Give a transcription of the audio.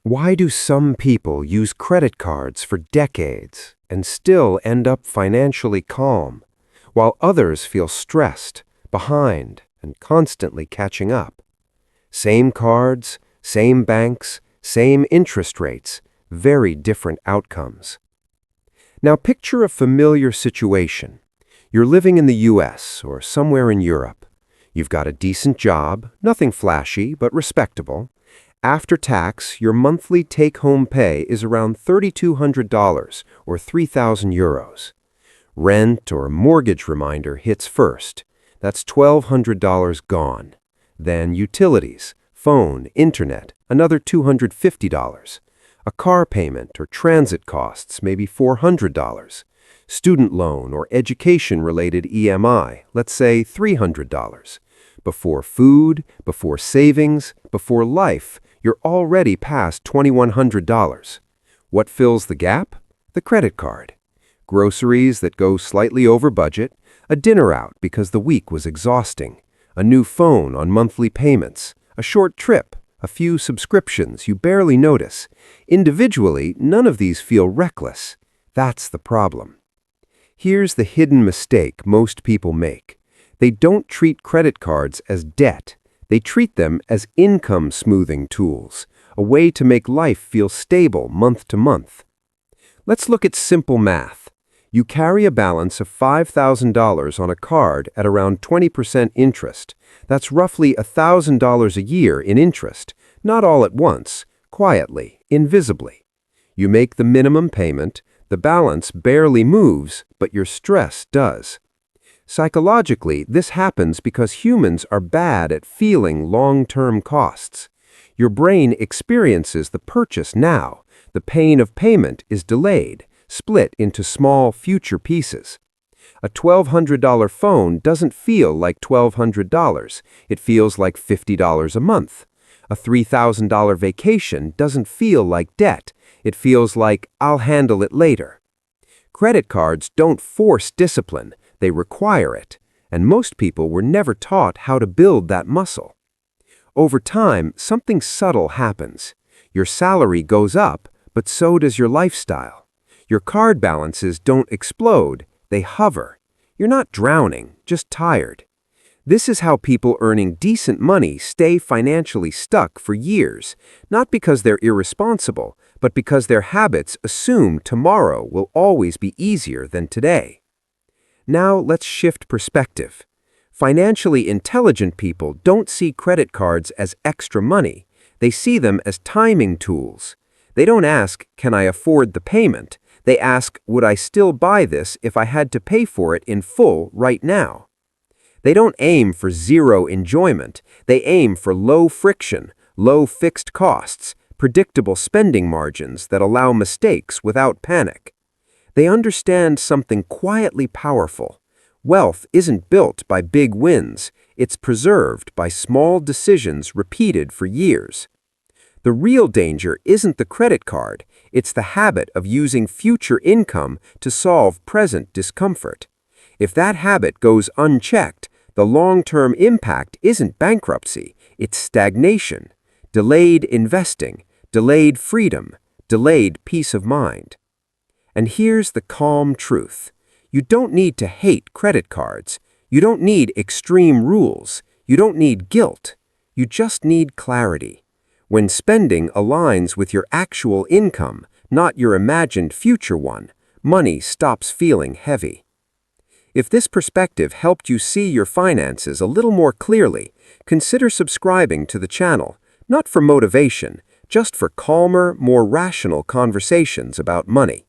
Why do some people use credit cards for decades and still end up financially calm, while others feel stressed, behind, and constantly catching up? Same cards, same banks, same interest rates, very different outcomes. Now picture a familiar situation. You're living in the US or somewhere in Europe. You've got a decent job, nothing flashy, but respectable. After tax, your monthly take-home pay is around $3,200 or 3,000 euros. Rent or mortgage reminder hits first. That's $1,200 gone. Then utilities, phone, internet, another $250. A car payment or transit costs, maybe $400. Student loan or education-related EMI, let's say $300. Before food, before savings, before life, you're already past $2,100. What fills the gap? The credit card. Groceries that go slightly over budget, a dinner out because the week was exhausting, a new phone on monthly payments, a short trip, a few subscriptions you barely notice. Individually, none of these feel reckless. That's the problem. Here's the hidden mistake most people make. They don't treat credit cards as debt. They treat them as income smoothing tools, a way to make life feel stable month to month. Let's look at simple math. You carry a balance of $5,000 on a card at around 20% interest. That's roughly $1,000 a year in interest, not all at once, quietly, invisibly. You make the minimum payment, the balance barely moves, but your stress does. Psychologically, this happens because humans are bad at feeling long-term costs. Your brain experiences the purchase now. The pain of payment is delayed, split into small future pieces. A $1,200 phone doesn't feel like $1,200. It feels like $50 a month. A $3,000 vacation doesn't feel like debt. It feels like, I'll handle it later. Credit cards don't force discipline. They require it, and most people were never taught how to build that muscle. Over time, something subtle happens. Your salary goes up, but so does your lifestyle. Your card balances don't explode, they hover. You're not drowning, just tired. This is how people earning decent money stay financially stuck for years, not because they're irresponsible, but because their habits assume tomorrow will always be easier than today. Now let's shift perspective. Financially intelligent people don't see credit cards as extra money. They see them as timing tools. They don't ask, can I afford the payment? They ask, would I still buy this if I had to pay for it in full right now? They don't aim for zero enjoyment. They aim for low friction, low fixed costs, predictable spending margins that allow mistakes without panic. They understand something quietly powerful. Wealth isn't built by big wins. It's preserved by small decisions repeated for years. The real danger isn't the credit card. It's the habit of using future income to solve present discomfort. If that habit goes unchecked, the long-term impact isn't bankruptcy. It's stagnation, delayed investing, delayed freedom, delayed peace of mind. And here's the calm truth. You don't need to hate credit cards. You don't need extreme rules. You don't need guilt. You just need clarity. When spending aligns with your actual income, not your imagined future one, money stops feeling heavy. If this perspective helped you see your finances a little more clearly, consider subscribing to the channel, not for motivation, just for calmer, more rational conversations about money.